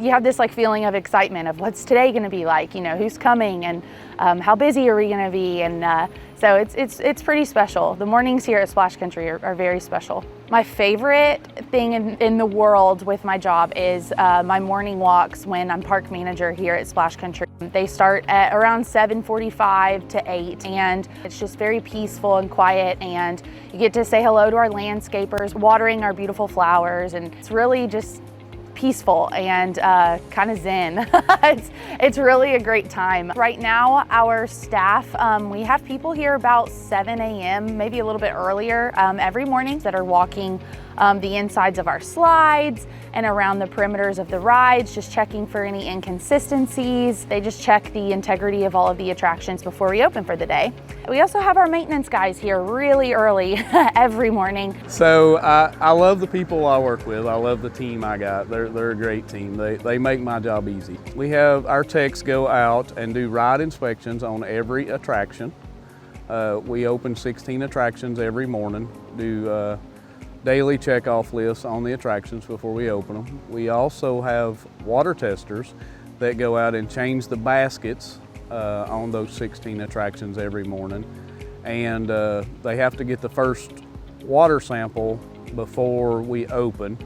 You have this like feeling of excitement of what's today going to be like, you know, who's coming and how busy are we going to be, and so it's pretty special. The mornings here at Splash Country are very special. My favorite thing in the world with my job is my morning walks when I'm park manager here at Splash Country. They start at around 7:45 to 8, and it's just very peaceful and quiet, and you get to say hello to our landscapers, watering our beautiful flowers, and it's really just peaceful and kind of zen. It's really a great time. Right now, our staff, we have people here about 7 a.m., maybe a little bit earlier, every morning that are walking the insides of our slides and around the perimeters of the rides, just checking for any inconsistencies. They just check the integrity of all of the attractions before we open for the day. We also have our maintenance guys here really early every morning. So I love the people I work with. I love the team I got. They're a great team. They make my job easy. We have our techs go out and do ride inspections on every attraction. We open 16 attractions every morning, do daily check-off lists on the attractions before we open them. We also have water testers that go out and change the baskets on those 16 attractions every morning. And they have to get the first water sample before we open.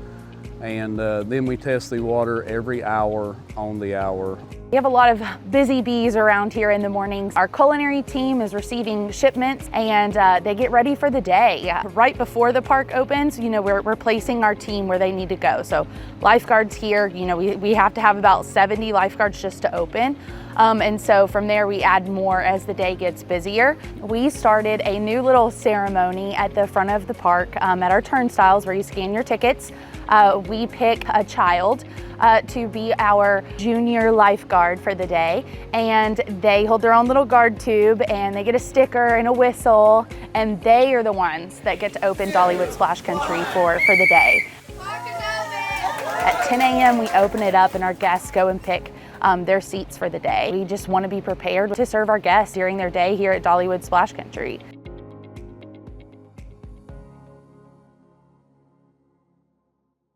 And then we test the water every hour on the hour. We have a lot of busy bees around here in the mornings. Our culinary team is receiving shipments, and they get ready for the day. Right before the park opens, you know, we're placing our team where they need to go. So lifeguards here, you know, we have to have about 70 lifeguards just to open. And so from there we add more as the day gets busier. We started a new little ceremony at the front of the park at our turnstiles where you scan your tickets. We pick a child to be our junior lifeguard for the day, and they hold their own little guard tube and they get a sticker and a whistle, and they are the ones that get to open Dollywood Splash Country for the day. At 10 a.m. we open it up and our guests go and pick their seats for the day. We just want to be prepared to serve our guests during their day here at Dollywood Splash Country.